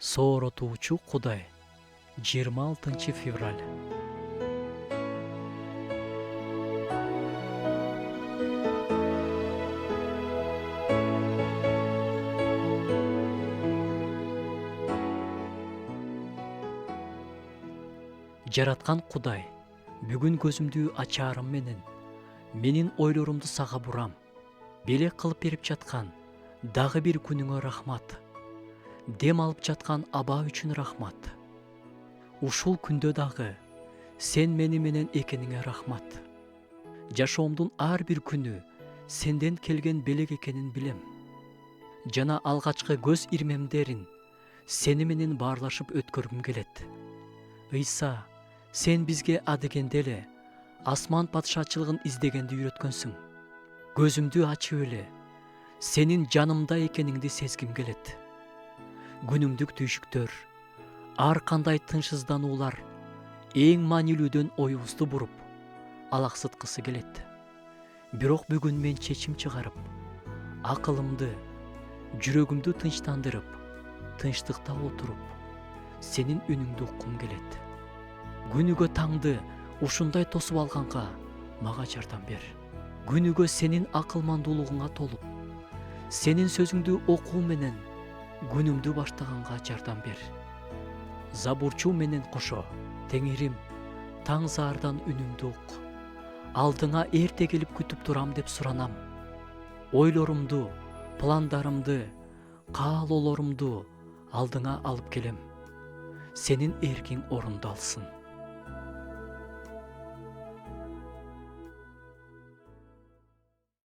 Сооротуучу Кудай. 26 февраль. Жараткан Кудай, бүгүн көзүмдү ачаарым менен менин ойлорумду сага бурам. Белек кылып берип жаткан дагы бир күнүңө рахмат. Дем алып жаткан аба үчүн рахмат. Ушул күндө дагы сен мени менен экениңе рахмат. Жашоомдун ар бир күнү сенден келген белек экенин билем. Жана алгачкы көз ирмемдерин сени менен баарлашып өткөргүм келет. Ыйса, сен бизге адегенде эле асман патшачылыгын издегенди үйрөткөнсүң. Көзүмдү ачып эле сенин жанымда экениңди сезгим келет. Күнүмдүк түйшүктөр, ар кандай тынчсыздануулар эң маанилүүдөн оюбузду буруп, алаксыткысы келет. Бирок бүгүн мен чечим чыгарып, акылымды, жүрөгүмдү тынчтандырып, тынчтыкта отуруп, сенин үнүңдү уккум келет. Күнүгө таңды ушундай тосуп алганга мага жардам бер. Күнүгө сенин акылмандуулугуңа толуп, сенин сөзүңдү окуу менен күнүмдү баштаганга жардам бер. Забурчу менен кошо, Теңирим, таң заардан үнүмдү ук. Алдыңа эрте келип күтүп турам деп суранам. Ойлорумду, пландарымды, каалоолорумду алдыңа алып келем. Сенин эркиң орундалсын.